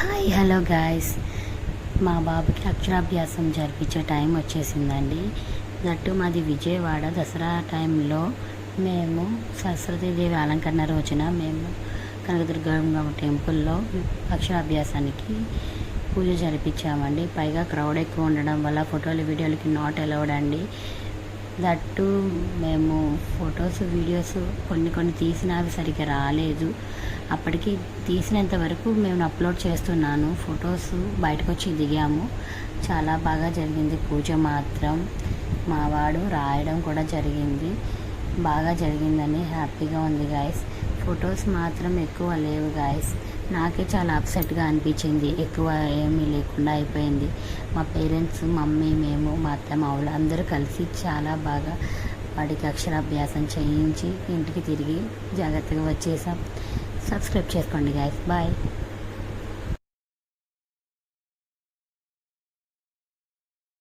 Hi hello guys, మా బాబుకి అక్షరాభ్యాసం జరిపించే టైం వచ్చేసిందండి. దట్టు మాది విజయవాడ. దసరా టైంలో మేము సరస్వతీదేవి అలంకరణ రోజున మేము కనకదుర్గమ్మ టెంపుల్లో అక్షరాభ్యాసానికి పూజ జరిపించామండి. పైగా క్రౌడ్ ఎక్కువ ఉండడం వల్ల ఫోటోలు వీడియోలకి నాట్ అలౌడ్ అండి. దట్టు మేము ఫొటోస్ వీడియోస్ కొన్ని తీసినవి సరిగ్గా రాలేదు. అప్పటికి తీసినంత వరకు మేము అప్లోడ్ చేస్తున్నాను. ఫొటోస్ బయటకు వచ్చి దిగాము. చాలా బాగా జరిగింది పూజ మాత్రం. మావాడు రాయడం కూడా జరిగింది. బాగా జరిగిందని హ్యాపీగా ఉంది గాయస్. ఫొటోస్ మాత్రం ఎక్కువ లేవు గాయస్. నాకే చాలా అప్సెట్గా అనిపించింది. ఎక్కువ ఏమీ లేకుండా అయిపోయింది. మా పేరెంట్స్, మమ్మీ, మేము, మా అత్త, మా వాళ్ళు అందరూ కలిసి చాలా బాగా వాడికి అక్షరాభ్యాసం చేయించి ఇంటికి తిరిగి జాగ్రత్తగా వచ్చేసాం. సబ్స్క్రైబ్ చేసుకోండి గాయస్. బాయ్.